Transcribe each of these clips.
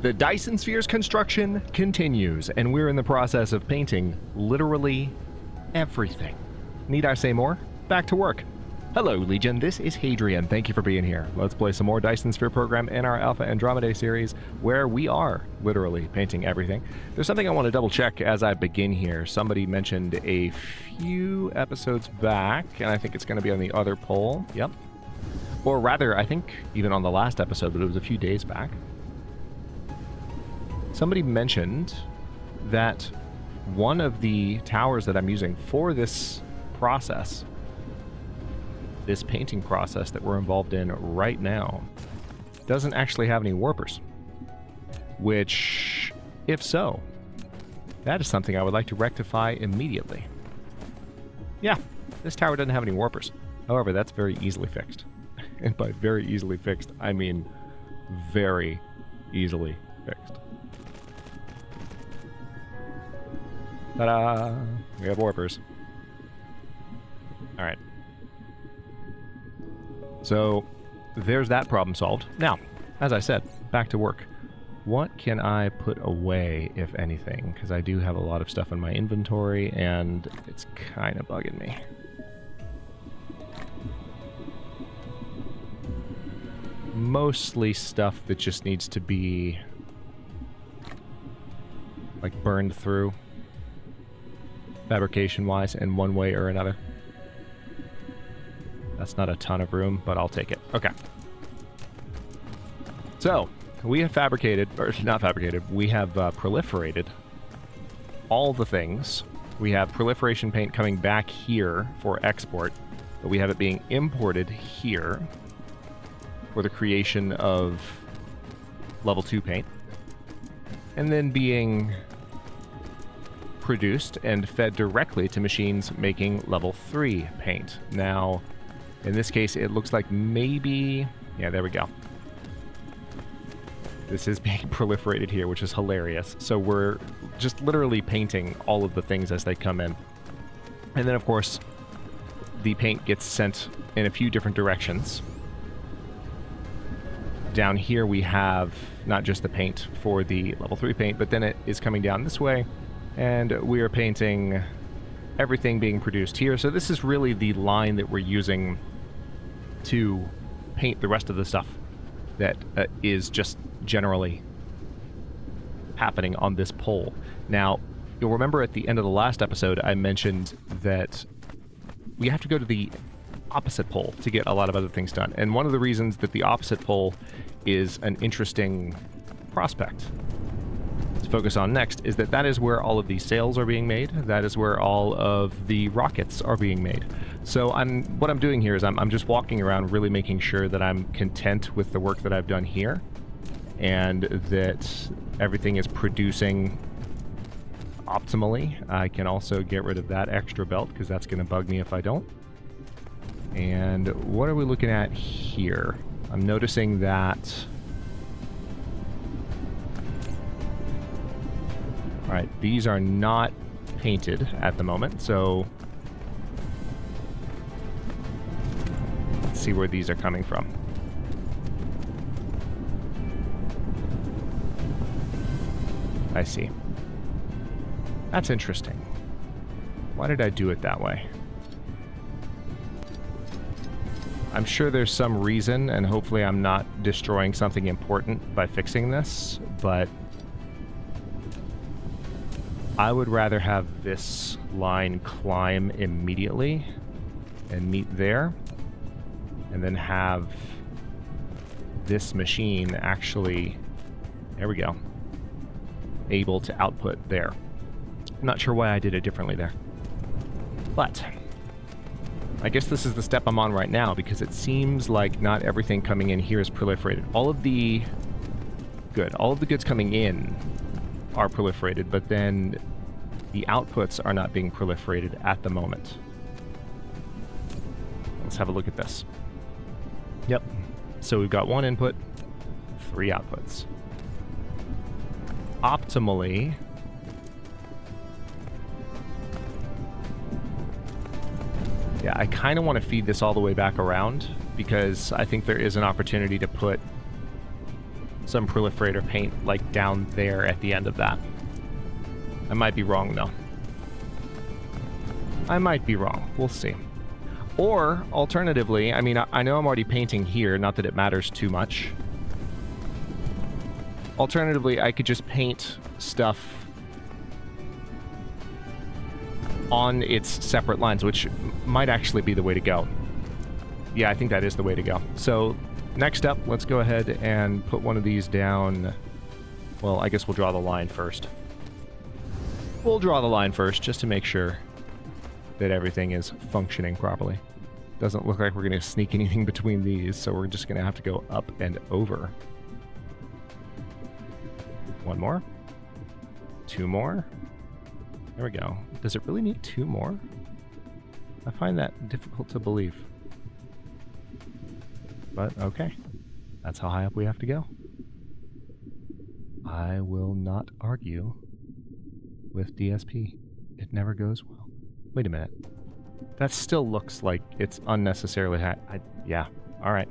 The Dyson Sphere's construction continues, and we're in the process of painting literally everything. Need I say more? Back to work. Hello, Legion. This is Hadrian. Thank you for being here. Let's play some more Dyson Sphere Program in our Alpha Andromedae series, where we are literally painting everything. There's something I want to double check as I begin here. Somebody mentioned a few episodes back, and I think it's going to be on the other poll. Yep. Or rather, I think even on the last episode, but it was a few days back. Somebody mentioned that one of the towers that I'm using for this process, this painting process that we're involved in right now, doesn't actually have any warpers. Which, if so, that is something I would like to rectify immediately. Yeah, this tower doesn't have any warpers. However, that's very easily fixed. And by very easily fixed, I mean very easily fixed. Ta-da! We have warpers. Alright. So, there's that problem solved. Now, as I said, back to work. What can I put away, if anything? Because I do have a lot of stuff in my inventory, and it's kind of bugging me. Mostly stuff that just needs to be, like, burned through, fabrication-wise, in one way or another. That's not a ton of room, but I'll take it. Okay. So, we have fabricated, or not fabricated, we have proliferated all the things. We have proliferation paint coming back here for export, but we have it being imported here for the creation of level 2 paint, and then being produced and fed directly to machines making level 3 paint. Now, in this case, it looks like maybe... yeah, there we go. This is being proliferated here, which is hilarious. So we're just literally painting all of the things as they come in. And then, of course, the paint gets sent in a few different directions. Down here we have not just the paint for the level 3 paint, but then it is coming down this way, and we are painting everything being produced here. So this is really the line that we're using to paint the rest of the stuff that is just generally happening on this pole. Now, you'll remember at the end of the last episode, I mentioned that we have to go to the opposite pole to get a lot of other things done. And one of the reasons that the opposite pole is an interesting prospect to focus on next is that that is where all of the sails are being made. That is where all of the rockets are being made. So what I'm doing here is I'm just walking around really making sure that I'm content with the work that I've done here and that everything is producing optimally. I can also get rid of that extra belt because that's going to bug me if I don't. And what are we looking at here? I'm noticing that... alright, these are not painted at the moment, so... let's see where these are coming from. I see. That's interesting. Why did I do it that way? I'm sure there's some reason, and hopefully I'm not destroying something important by fixing this, but I would rather have this line climb immediately and meet there, and then have this machine actually, there we go, able to output there. I'm not sure why I did it differently there, but I guess this is the step I'm on right now, because it seems like not everything coming in here is proliferated. All of the goods coming in are proliferated, but then the outputs are not being proliferated at the moment. Let's have a look at this. Yep. So we've got 1 input, 3 outputs. Optimally, yeah, I kind of want to feed this all the way back around because I think there is an opportunity to put some proliferator paint, like, down there at the end of that. I might be wrong, though. I might be wrong. We'll see. Or, alternatively, I mean, I know I'm already painting here, not that it matters too much. Alternatively, I could just paint stuff on its separate lines, which might actually be the way to go. Yeah, I think that is the way to go. So, next up, let's go ahead and put one of these down. Well, I guess we'll draw the line first. We'll draw the line first, just to make sure that everything is functioning properly. Doesn't look like we're going to sneak anything between these, so we're just going to have to go up and over. One more. Two more. There we go. Does it really need two more? I find that difficult to believe. But okay. That's how high up we have to go. I will not argue with DSP. It never goes well. Wait a minute. That still looks like it's unnecessarily high. Yeah. Alright.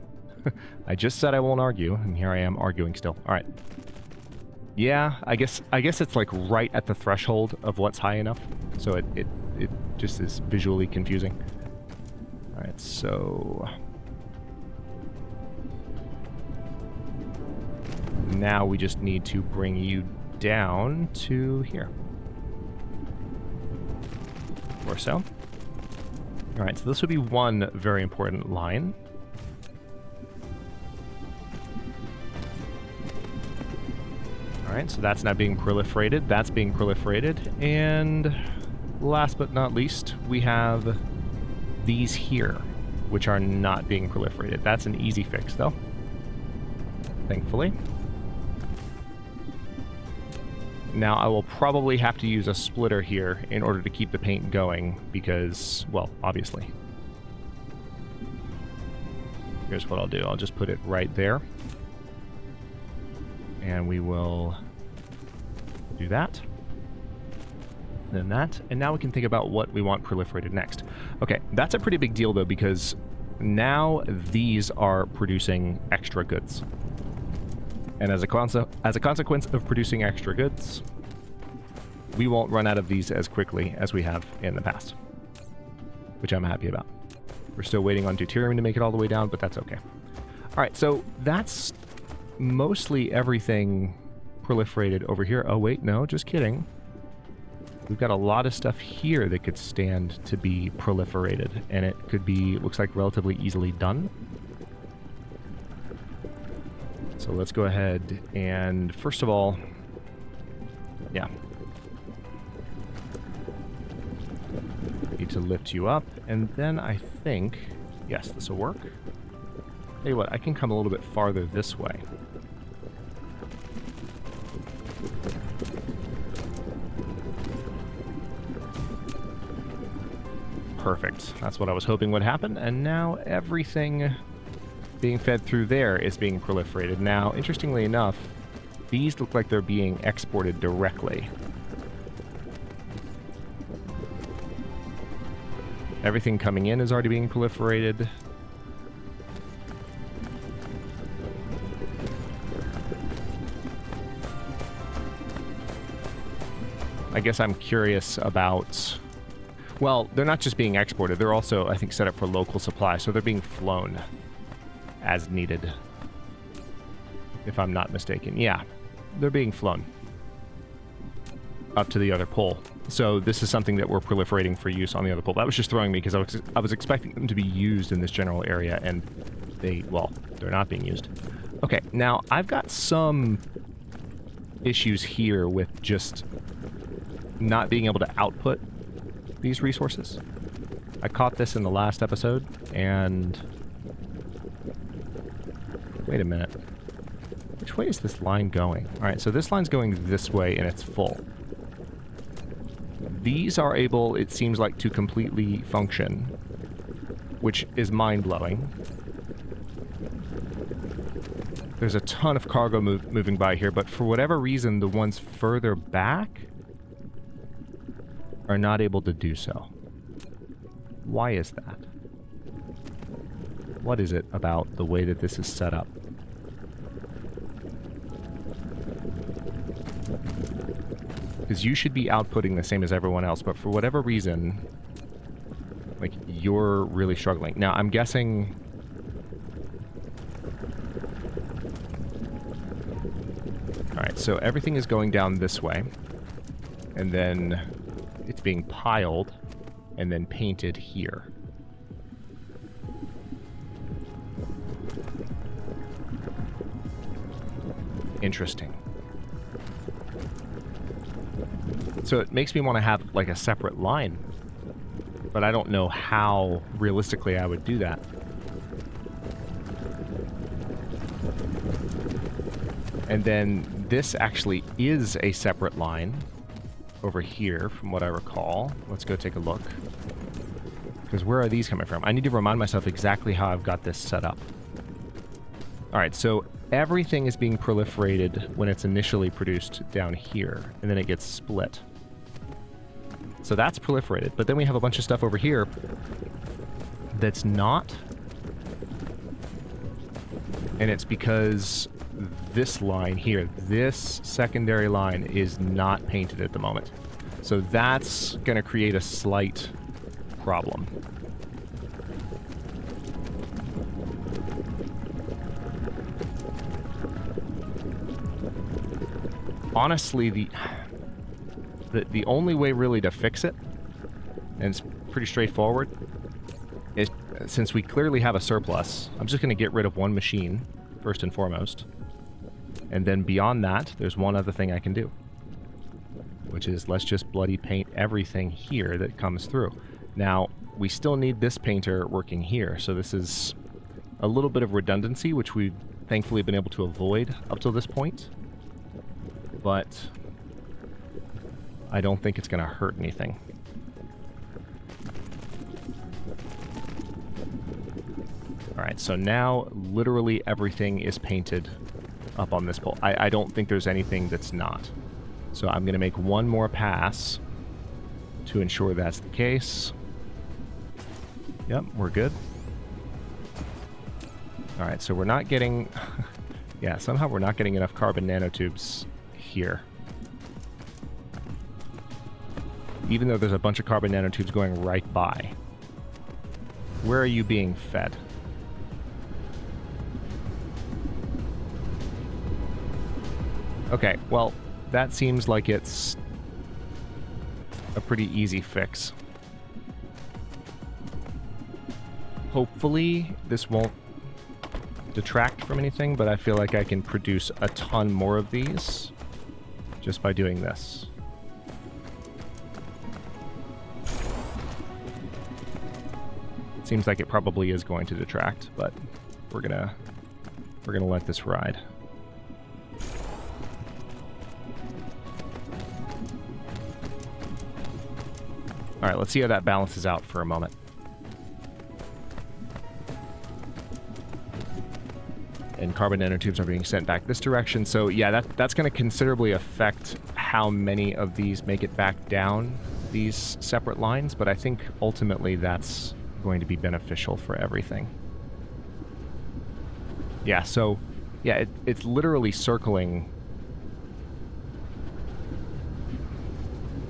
I just said I won't argue, and here I am arguing still. Alright. Yeah, I guess it's like right at the threshold of what's high enough, so it just is visually confusing. All right, so now we just need to bring you down to here, or so. All right, so this would be one very important line. Alright, so that's now being proliferated. That's being proliferated. And last but not least, we have these here, which are not being proliferated. That's an easy fix, though. Thankfully. Now, I will probably have to use a splitter here in order to keep the paint going, because, well, obviously. Here's what I'll do. I'll just put it right there. And we will do that. Then that. And now we can think about what we want proliferated next. Okay, that's a pretty big deal, though, because now these are producing extra goods. And as a consequence of producing extra goods, we won't run out of these as quickly as we have in the past, which I'm happy about. We're still waiting on deuterium to make it all the way down, but that's okay. All right, so that's mostly everything proliferated over here. Oh, wait, no, just kidding. We've got a lot of stuff here that could stand to be proliferated, and it could be, looks like, relatively easily done. So let's go ahead and, first of all, yeah. Need to lift you up, and then I think, yes, this will work. Tell you what, I can come a little bit farther this way. Perfect. That's what I was hoping would happen, and now everything being fed through there is being proliferated. Now, interestingly enough, these look like they're being exported directly. Everything coming in is already being proliferated. I guess I'm curious about... Well, they're not just being exported, they're also, I think, set up for local supply, so they're being flown as needed, if I'm not mistaken. Yeah, they're being flown up to the other pole. So this is something that we're proliferating for use on the other pole. That was just throwing me because I was expecting them to be used in this general area, and they're not being used. Okay, now I've got some issues here with just not being able to output these resources. I caught this in the last episode, and... Wait a minute. Which way is this line going? Alright, so this line's going this way, and it's full. These are able, it seems like, to completely function, which is mind-blowing. There's a ton of cargo moving by here, but for whatever reason, the ones further back are not able to do so. Why is that? What is it about the way that this is set up? Because you should be outputting the same as everyone else, but for whatever reason, like, you're really struggling. Now, I'm guessing... Alright, so everything is going down this way, and then it's being piled, and then painted here. Interesting. So it makes me want to have, like, a separate line. But I don't know how realistically I would do that. And then this actually is a separate line over here, from what I recall. Let's go take a look. Because where are these coming from? I need to remind myself exactly how I've got this set up. Alright, so everything is being proliferated when it's initially produced down here, and then it gets split. So that's proliferated, but then we have a bunch of stuff over here that's not. And it's because this line here, this secondary line, is not painted at the moment. So that's going to create a slight problem. Honestly, the only way really to fix it, and it's pretty straightforward, is since we clearly have a surplus, I'm just going to get rid of one machine, first and foremost. And then beyond that, there's one other thing I can do, which is let's just bloody paint everything here that comes through. Now, we still need this painter working here, so this is a little bit of redundancy, which we've thankfully been able to avoid up till this point. But I don't think it's going to hurt anything. Alright, so now literally everything is painted up on this pole. I don't think there's anything that's not. So I'm going to make one more pass to ensure that's the case. Yep, we're good. Alright, so we're not getting... yeah, somehow we're not getting enough carbon nanotubes here. Even though there's a bunch of carbon nanotubes going right by. Where are you being fed? Okay, well, that seems like it's a pretty easy fix. Hopefully, this won't detract from anything, but I feel like I can produce a ton more of these just by doing this. Seems like it probably is going to detract, but we're gonna let this ride. All right, let's see how that balances out for a moment. And carbon nanotubes are being sent back this direction, so yeah, that's going to considerably affect how many of these make it back down these separate lines, but I think ultimately that's going to be beneficial for everything. Yeah, so yeah, it's literally circling.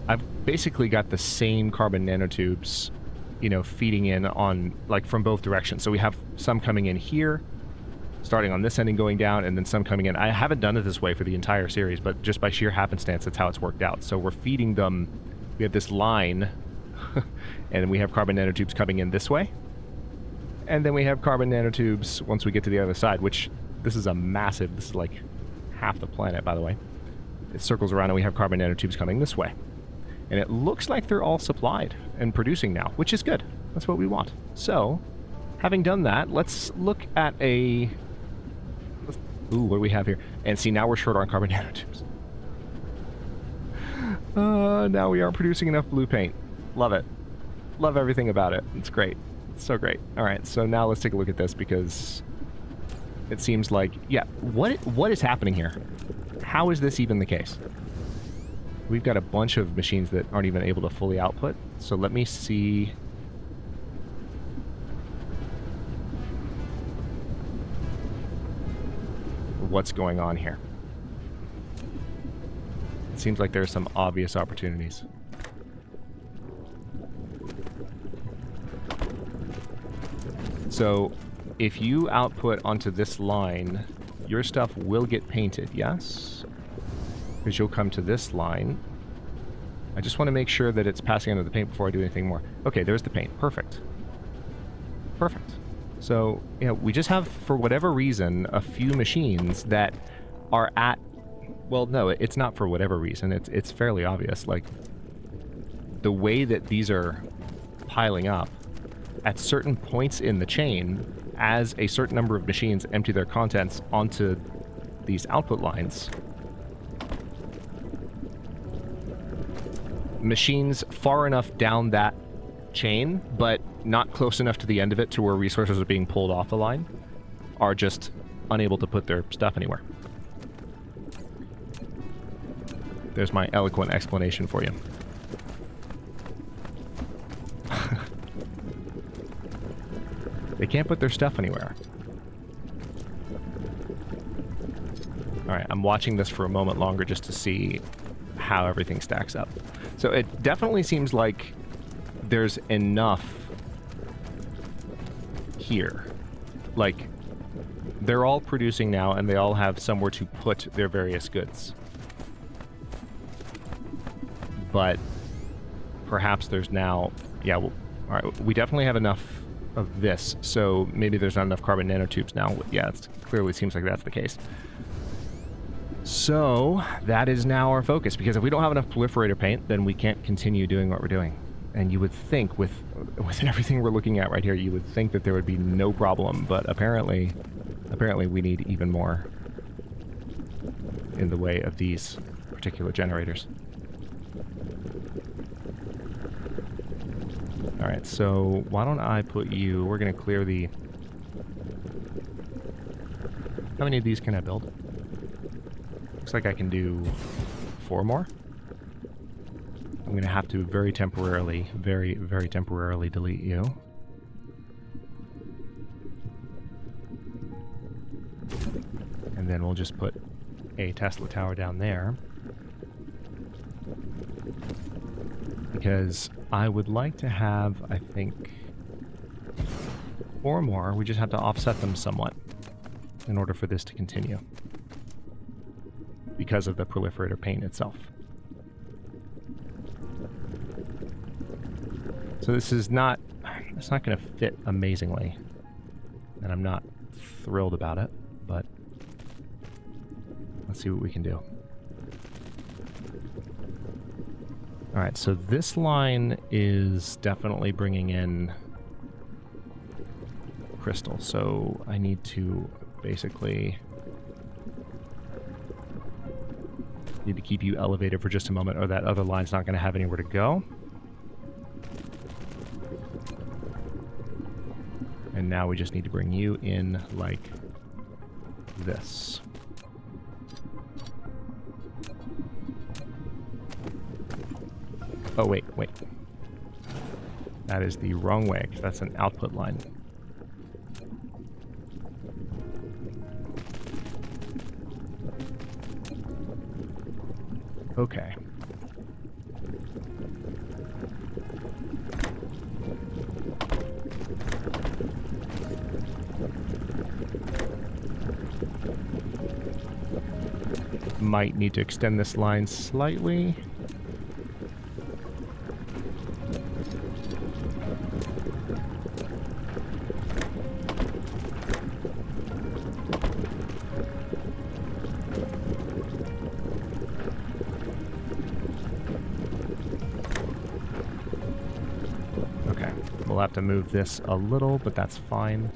I've basically got the same carbon nanotubes, you know, feeding in on, like, from both directions. So we have some coming in here, starting on this end and going down, and then some coming in. I haven't done it this way for the entire series, but just by sheer happenstance, that's how it's worked out. So we're feeding them, we have this line, and we have carbon nanotubes coming in this way. And then we have carbon nanotubes once we get to the other side, which, this is a massive, this is like half the planet, by the way. It circles around and we have carbon nanotubes coming this way. And it looks like they're all supplied and producing now, which is good. That's what we want. So, having done that, let's look at a... Ooh, what do we have here? And see, now we're short on carbon nanotubes. Now we aren't producing enough blue paint. Love it. Love everything about it. It's great. It's so great. Alright, so now let's take a look at this, because it seems like... Yeah, what is happening here? How is this even the case? We've got a bunch of machines that aren't even able to fully output, so let me see... what's going on here. seems like there's some obvious opportunities. So, if you output onto this line, your stuff will get painted, yes? Because you'll come to this line. I just want to make sure that it's passing under the paint before I do anything more. Okay, there's the paint. Perfect. Perfect. So, you know, we just have, for whatever reason, a few machines that are at... Well, no, it's not for whatever reason. It's fairly obvious. Like, the way that these are piling up, at certain points in the chain, as a certain number of machines empty their contents onto these output lines, machines far enough down that chain, but not close enough to the end of it to where resources are being pulled off the line, are just unable to put their stuff anywhere. There's my eloquent explanation for you. They can't put their stuff anywhere. Alright, I'm watching this for a moment longer just to see how everything stacks up. So it definitely seems like there's enough here. Like, they're all producing now and they all have somewhere to put their various goods. But perhaps there's now... Yeah, well, alright, we definitely have enough of this, so maybe there's not enough carbon nanotubes now. Yeah, it clearly seems like that's the case. So, that is now our focus, because if we don't have enough proliferator paint, then we can't continue doing what we're doing. And you would think, with everything we're looking at right here, you would think that there would be no problem, but apparently we need even more in the way of these particular generators. Alright, so why don't I put you... We're going to clear the... How many of these can I build? Looks like I can do 4 more. I'm going to have to very temporarily, very, very temporarily delete you. And then we'll just put a Tesla tower down there. Because I would like to have, I think, 4 more. We just have to offset them somewhat in order for this to continue. Because of the proliferator paint itself. So this is not... It's not going to fit amazingly. And I'm not thrilled about it, but... Let's see what we can do. Alright, so this line is definitely bringing in crystal, so I need to basically... Need to keep you elevated for just a moment, or that other line's not going to have anywhere to go. And now we just need to bring you in like this. Oh, wait. That is the wrong way, because that's an output line. Okay. Might need to extend this line slightly. We'll have to move this a little, but that's fine.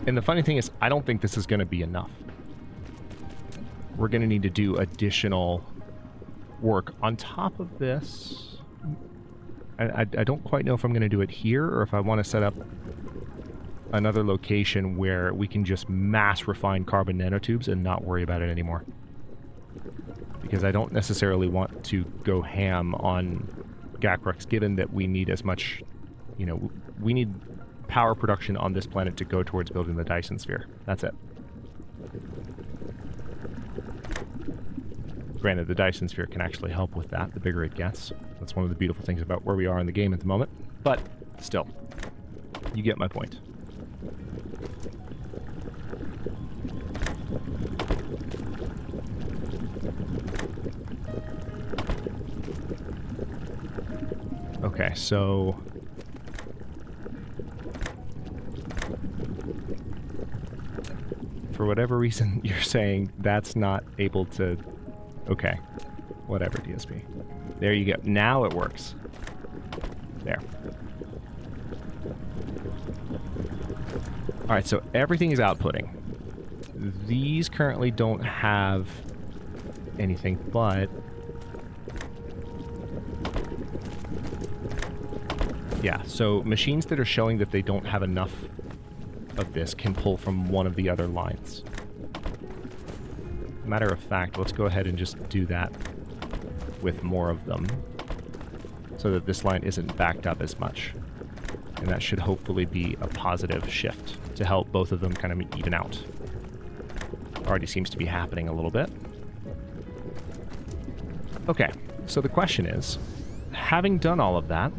And the funny thing is, I don't think this is going to be enough. We're going to need to do additional work on top of this. I don't quite know if I'm going to do it here, or if I want to set up another location where we can just mass refine carbon nanotubes and not worry about it anymore. Because I don't necessarily want to go ham on Gakrux, given that we need as much, you know, we need power production on this planet to go towards building the Dyson Sphere. That's it. Granted, the Dyson Sphere can actually help with that, the bigger it gets. That's one of the beautiful things about where we are in the game at the moment. But, still, you get my point. Okay, so... for whatever reason, you're saying that's not able to... Okay. Whatever, DSP. There you go. Now it works. There. Alright, so everything is outputting. These currently don't have anything, but... yeah, so machines that are showing that they don't have enough of this can pull from one of the other lines. Matter of fact, let's go ahead and just do that with more of them so that this line isn't backed up as much. And that should hopefully be a positive shift to help both of them kind of even out. Already seems to be happening a little bit. Okay, so the question is, having done all of that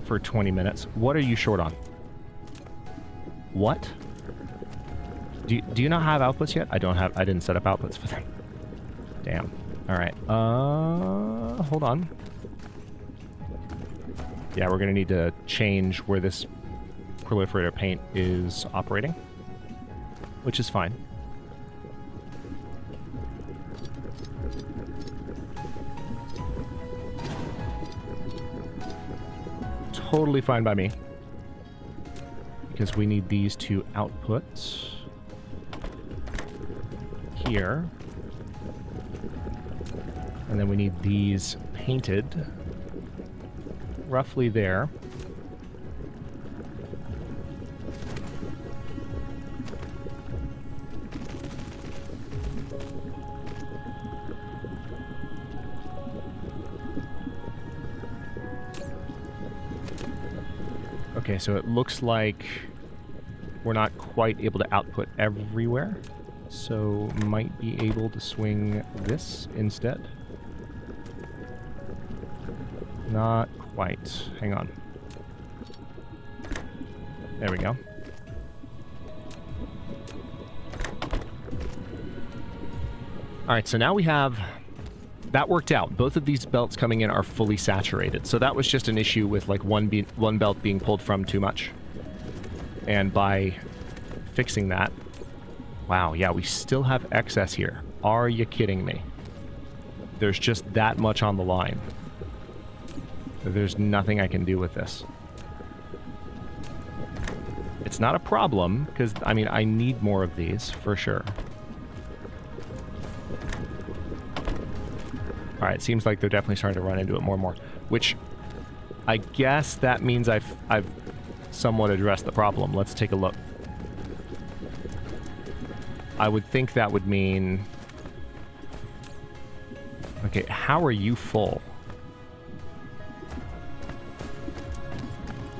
for 20 minutes, what are you short on? What? Do you not have outputs yet? I didn't set up outputs for them. Damn. Alright. Hold on. Yeah, we're gonna need to change where this proliferator paint is operating, which is fine. Totally fine by me. Because we need these two outputs here. And then we need these painted roughly there. Okay, so it looks like we're not quite able to output everywhere, so might be able to swing this instead. Not quite. Hang on. There we go. Alright, so now we have... that worked out. Both of these belts coming in are fully saturated. So that was just an issue with like one belt being pulled from too much. And by fixing that... wow, yeah, we still have excess here. Are you kidding me? There's just that much on the line. There's nothing I can do with this. It's not a problem, because, I mean, I need more of these, for sure. Alright, seems like they're definitely starting to run into it more and more. Which, I guess that means I've somewhat addressed the problem. Let's take a look. I would think that would mean... okay, how are you full?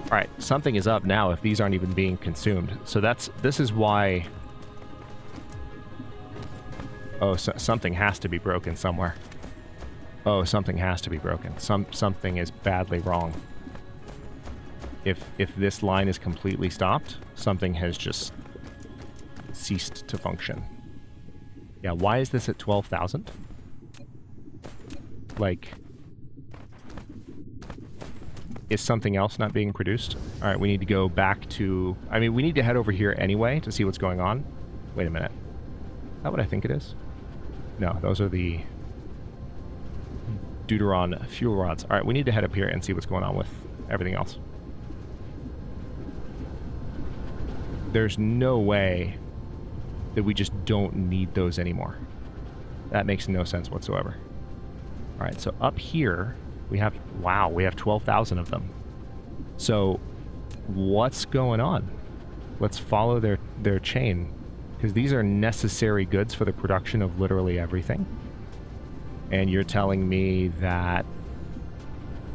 Alright, something is up now if these aren't even being consumed. So this is why... oh, so something has to be broken somewhere. Oh, something has to be broken. Something is badly wrong. If this line is completely stopped, something has just ceased to function. Yeah, why is this at 12,000? Like... is something else not being produced? Alright, we need to go back to... I mean, we need to head over here anyway to see what's going on. Wait a minute. Is that what I think it is? No, those are the Deuteron fuel rods. Alright, we need to head up here and see what's going on with everything else. There's no way that we just don't need those anymore. That makes no sense whatsoever. Alright, so up here... we have, wow, we have 12,000 of them. So, what's going on? Let's follow their chain. Because these are necessary goods for the production of literally everything. And you're telling me that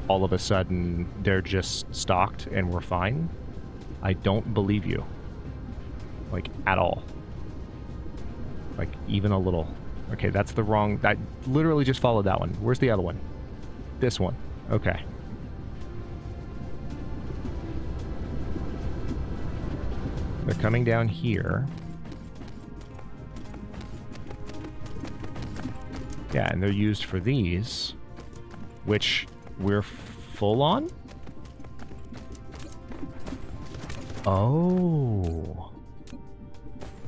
all of a sudden they're just stocked and we're fine? I don't believe you. Like, at all. Like, even a little. Okay, that's the wrong... I literally just followed that one. Where's the other one? This one. Okay. They're coming down here. Yeah, and they're used for these, which we're full on? Oh.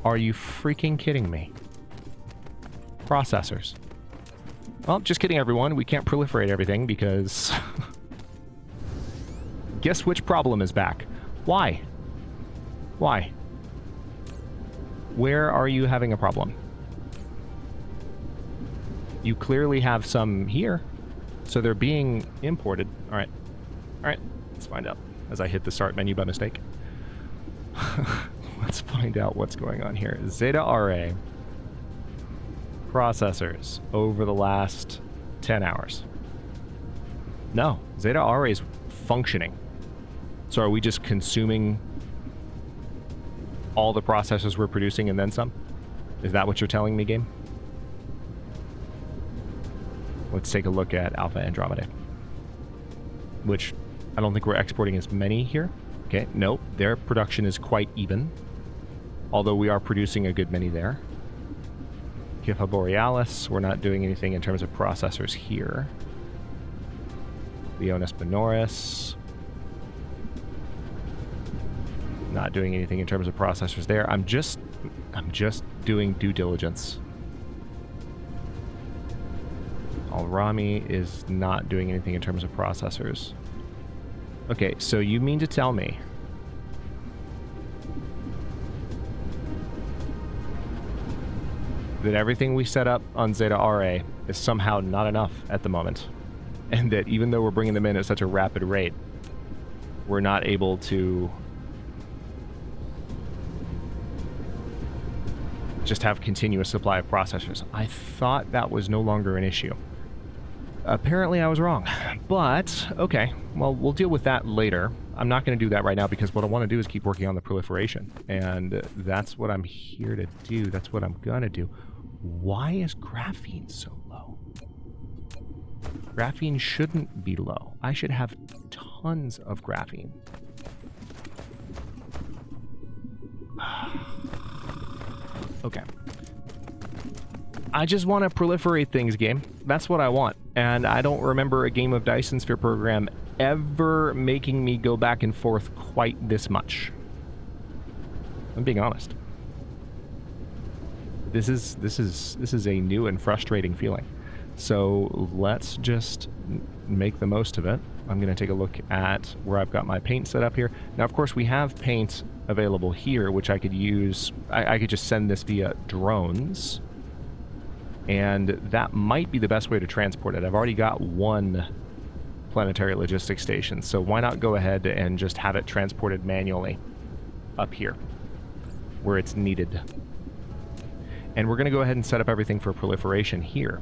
Are you freaking kidding me? Processors. Well, just kidding, everyone. We can't proliferate everything because... Guess which problem is back? Why? Why? Where are you having a problem? You clearly have some here, so they're being imported. All right. All right, let's find out as I hit the start menu by mistake. Let's find out what's going on here. Zeta RA processors over the last 10 hours. No, Zeta RA is functioning. So are we just consuming all the processors we're producing and then some? Is that what you're telling me, game? Let's take a look at Alpha Andromedae, which I don't think we're exporting as many here. Okay, nope, their production is quite even, although we are producing a good many there. Kipha Borealis, we're not doing anything in terms of processors here. Leonis Minoris, not doing anything in terms of processors there. I'm just doing due diligence. Alrami is not doing anything in terms of processors. Okay, so you mean to tell me that everything we set up on Zeta RA is somehow not enough at the moment, and that even though we're bringing them in at such a rapid rate, we're not able to just have continuous supply of processors? I thought that was no longer an issue. Apparently I was wrong, but okay, well, we'll deal with that later. I'm not going to do that right now because what I want to do is keep working on the proliferation, and that's what I'm here to do. That's what I'm going to do. Why is graphene so low? Graphene shouldn't be low. I should have tons of graphene. Okay. I just want to proliferate things, game. That's what I want. And I don't remember a game of Dyson Sphere Program ever making me go back and forth quite this much. I'm being honest. This is a new and frustrating feeling. So let's just make the most of it. I'm going to take a look at where I've got my paint set up here. Now, of course, we have paint available here, which I could use. I could just send this via drones. And that might be the best way to transport it. I've already got one planetary logistics station, so why not go ahead and just have it transported manually up here, where it's needed. And we're going to go ahead and set up everything for proliferation here.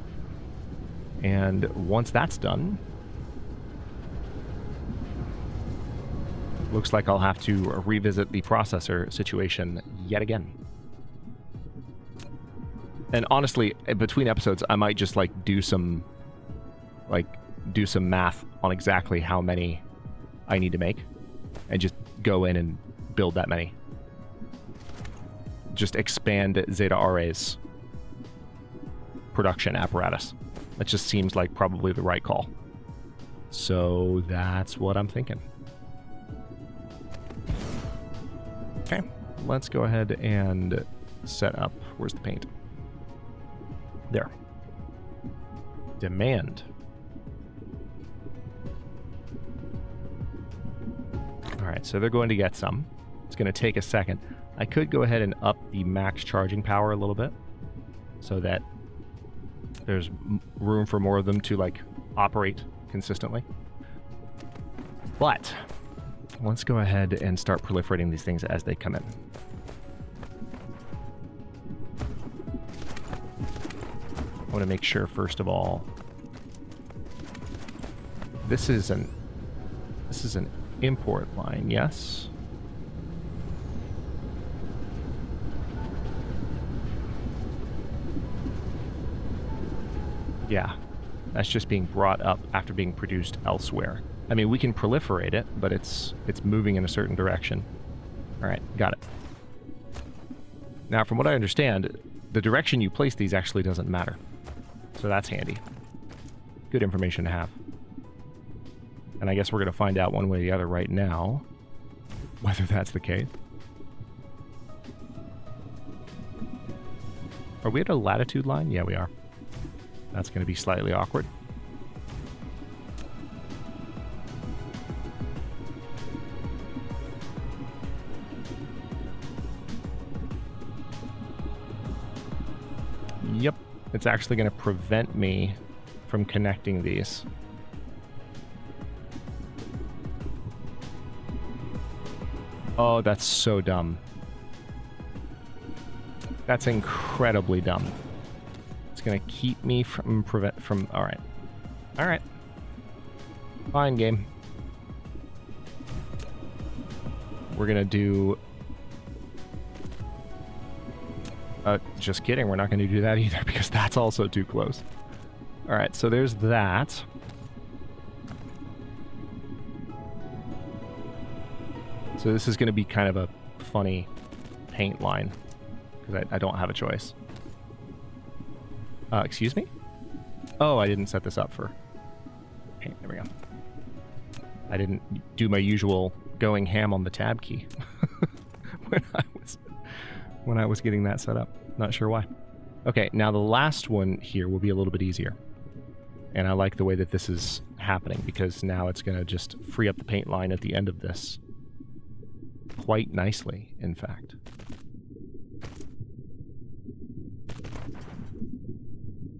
And once that's done, looks like I'll have to revisit the processor situation yet again. And honestly, between episodes, I might just do some math on exactly how many I need to make, and just go in and build that many. Just expand Zeta RA's production apparatus. That just seems like probably the right call. So that's what I'm thinking. Okay, let's go ahead and set up. Where's the paint? There. Demand. Alright, so they're going to get some. It's going to take a second. I could go ahead and up the max charging power a little bit so that there's room for more of them to operate consistently. But let's go ahead and start proliferating these things as they come in. I want to make sure, first of all, this is an import line, yes? Yeah, that's just being brought up after being produced elsewhere. I mean, we can proliferate it, but it's moving in a certain direction. All right, got it. Now, from what I understand, the direction you place these actually doesn't matter. So that's handy. Good information to have. And I guess we're going to find out one way or the other right now whether that's the case. Are we at a latitude line? Yeah, we are. That's going to be slightly awkward. Yep, it's actually going to prevent me from connecting these. Oh, that's so dumb. That's incredibly dumb. It's going to keep me from all right. All right. Fine, game. We're going to do... just kidding. We're not going to do that either because that's also too close. All right, so there's that. So this is going to be kind of a funny paint line because I don't have a choice. Excuse me? Oh, I didn't set this up for paint. There we go. I didn't do my usual going ham on the tab key when I was getting that set up. Not sure why. Okay, now the last one here will be a little bit easier. And I like the way that this is happening because now it's going to just free up the paint line at the end of this. Quite nicely, in fact.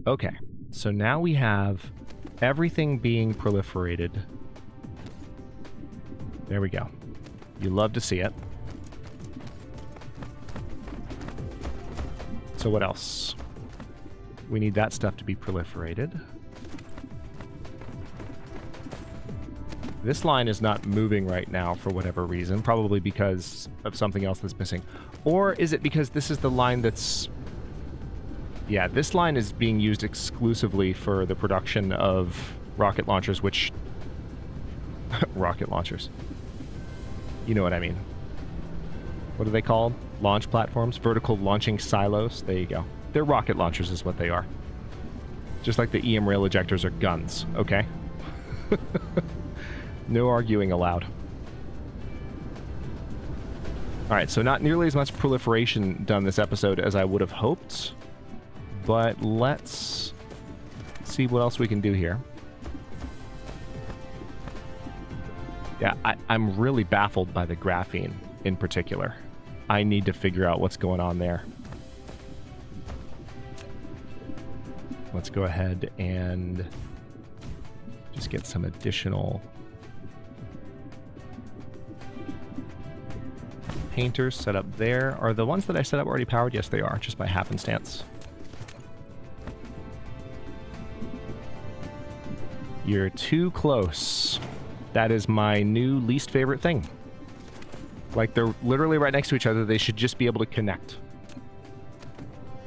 Okay, so now we have everything being proliferated. There we go. You love to see it. So what else? We need that stuff to be proliferated. This line is not moving right now for whatever reason, probably because of something else that's missing. Or is it because this is the line that's... Yeah, this line is being used exclusively for the production of rocket launchers, which... rocket launchers. You know what I mean. What are they called? Launch platforms? Vertical launching silos? There you go. They're rocket launchers is what they are. Just like the EM rail ejectors are guns, okay? No arguing allowed. Alright, so not nearly as much proliferation done this episode as I would have hoped. But let's see what else we can do here. Yeah, I'm really baffled by the graphene in particular. I need to figure out what's going on there. Let's go ahead and just get some additional painters set up there. Are the ones that I set up already powered? Yes, they are, just by happenstance. You're too close. That is my new least favorite thing. Like, they're literally right next to each other. They should just be able to connect.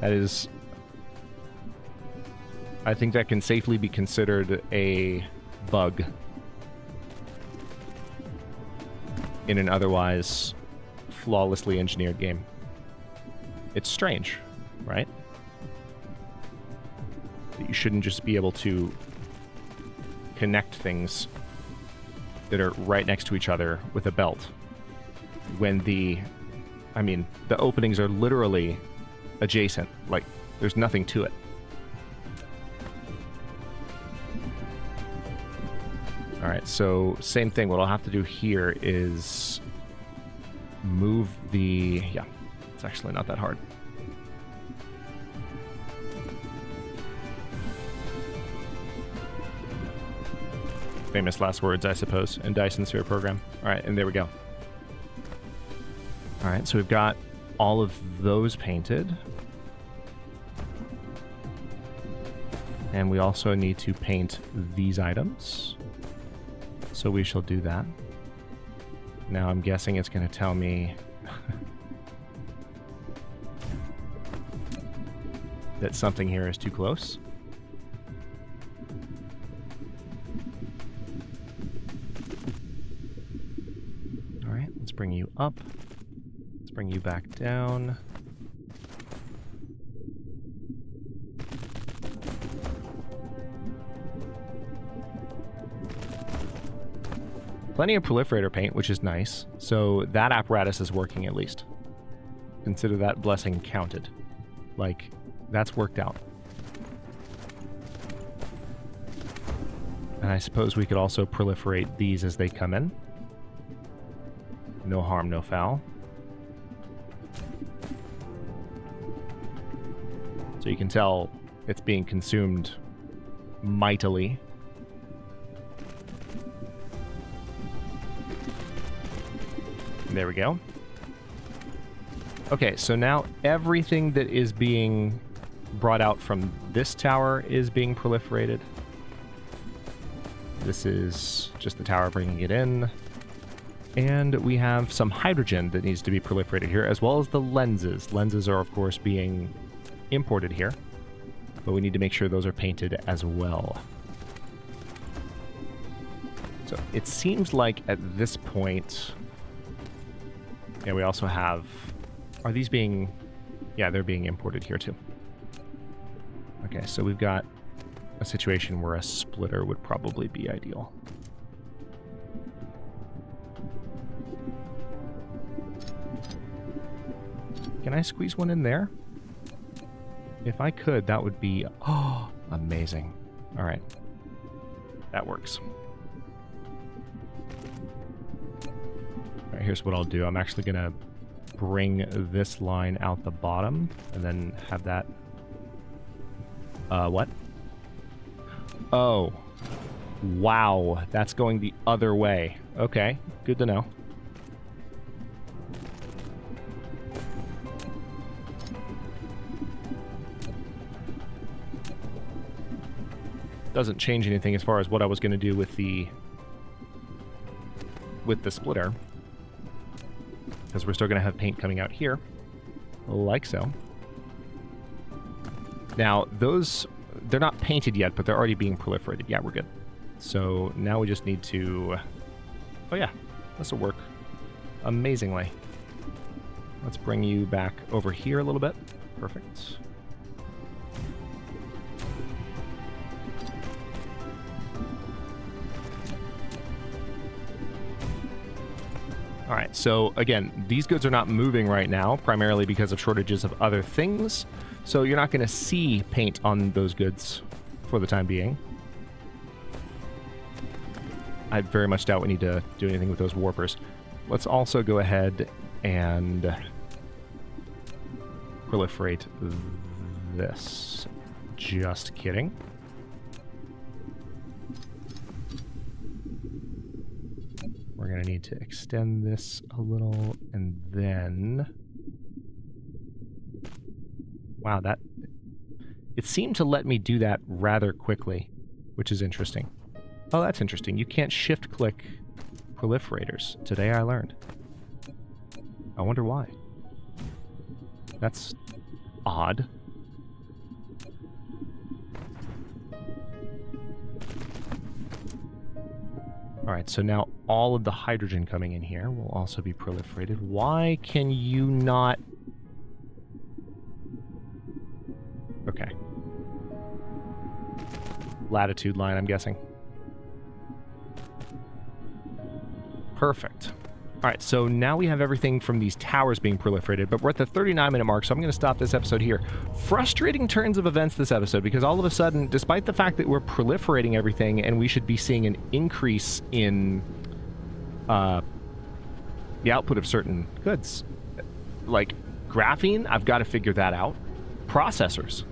That is... I think that can safely be considered a bug in an otherwise flawlessly engineered game. It's strange, right? That you shouldn't just be able to connect things that are right next to each other with a belt when the openings are literally adjacent. Like, there's nothing to it. Alright, so same thing. What I'll have to do here is move the... Yeah, it's actually not that hard. Famous last words, I suppose, in Dyson Sphere Program. Alright, and there we go. Alright, so we've got all of those painted. And we also need to paint these items. So we shall do that. Now I'm guessing it's going to tell me that something here is too close. bring you up. Let's bring you back down. Plenty of proliferator paint, which is nice. So that apparatus is working at least. Consider that blessing counted. Like, that's worked out. And I suppose we could also proliferate these as they come in. No harm, no foul. So you can tell it's being consumed mightily. There we go. Okay, so now everything that is being brought out from this tower is being proliferated. This is just the tower bringing it in. And we have some hydrogen that needs to be proliferated here, as well as the lenses. Lenses are, of course, being imported here, but we need to make sure those are painted as well. So it seems like at this point... Yeah, we also have... Are these being... Yeah, they're being imported here too. Okay, so we've got a situation where a splitter would probably be ideal. Can I squeeze one in there? If I could, that would be... Oh, amazing. All right. That works. All right, here's what I'll do. I'm actually going to bring this line out the bottom and then have that... what? Oh. Wow. That's going the other way. Okay. Good to know. Doesn't change anything as far as what I was going to do with the splitter, because we're still going to have paint coming out here, like so. Now, those, they're not painted yet, but they're already being proliferated. Yeah, we're good. So now we just need to... Oh yeah, this will work amazingly. Let's bring you back over here a little bit. Perfect. All right, so again, these goods are not moving right now, primarily because of shortages of other things. So you're not going to see paint on those goods for the time being. I very much doubt we need to do anything with those warpers. Let's also go ahead and proliferate this. Just kidding. We're going to need to extend this a little, and then... Wow, that... It seemed to let me do that rather quickly, which is interesting. Oh, that's interesting. You can't shift-click proliferators. Today I learned. I wonder why. That's odd. Alright, so now all of the hydrogen coming in here will also be proliferated. Why can you not... Okay. Latitude line, I'm guessing. Perfect. Alright, so now we have everything from these towers being proliferated, but we're at the 39-minute mark, so I'm going to stop this episode here. Frustrating turns of events this episode, because all of a sudden, despite the fact that we're proliferating everything, and we should be seeing an increase in the output of certain goods, like graphene, I've got to figure that out. Processors,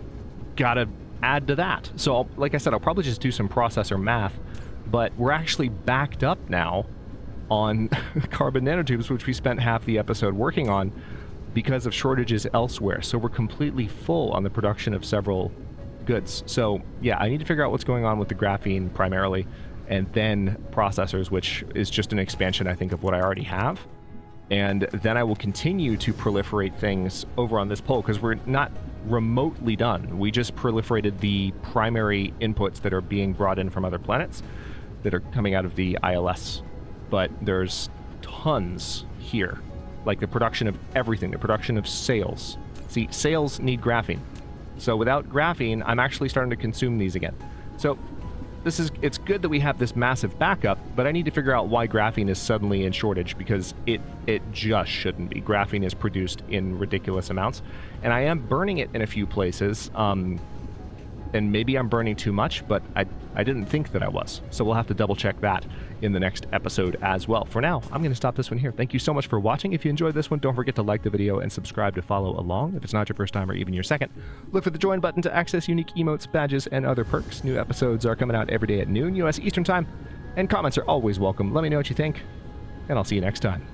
got to add to that. So, like I said, I'll probably just do some processor math, but we're actually backed up now on carbon nanotubes, which we spent half the episode working on because of shortages elsewhere. So we're completely full on the production of several goods. So yeah, I need to figure out what's going on with the graphene primarily, and then processors, which is just an expansion, I think, of what I already have. And then I will continue to proliferate things over on this pole, because we're not remotely done. We just proliferated the primary inputs that are being brought in from other planets that are coming out of the ILS. But there's tons here. Like the production of everything, the production of sails. See, sails need graphene. So without graphene, I'm actually starting to consume these again. So it's good that we have this massive backup, but I need to figure out why graphene is suddenly in shortage, because it just shouldn't be. Graphene is produced in ridiculous amounts, and I am burning it in a few places, and maybe I'm burning too much, but I didn't think that I was. So we'll have to double check that in the next episode as well. For now, I'm going to stop this one here. Thank you so much for watching. If you enjoyed this one, don't forget to like the video and subscribe to follow along. If it's not your first time or even your second, look for the join button to access unique emotes, badges, and other perks. New episodes are coming out every day at noon, US Eastern Time, and comments are always welcome. Let me know what you think, and I'll see you next time.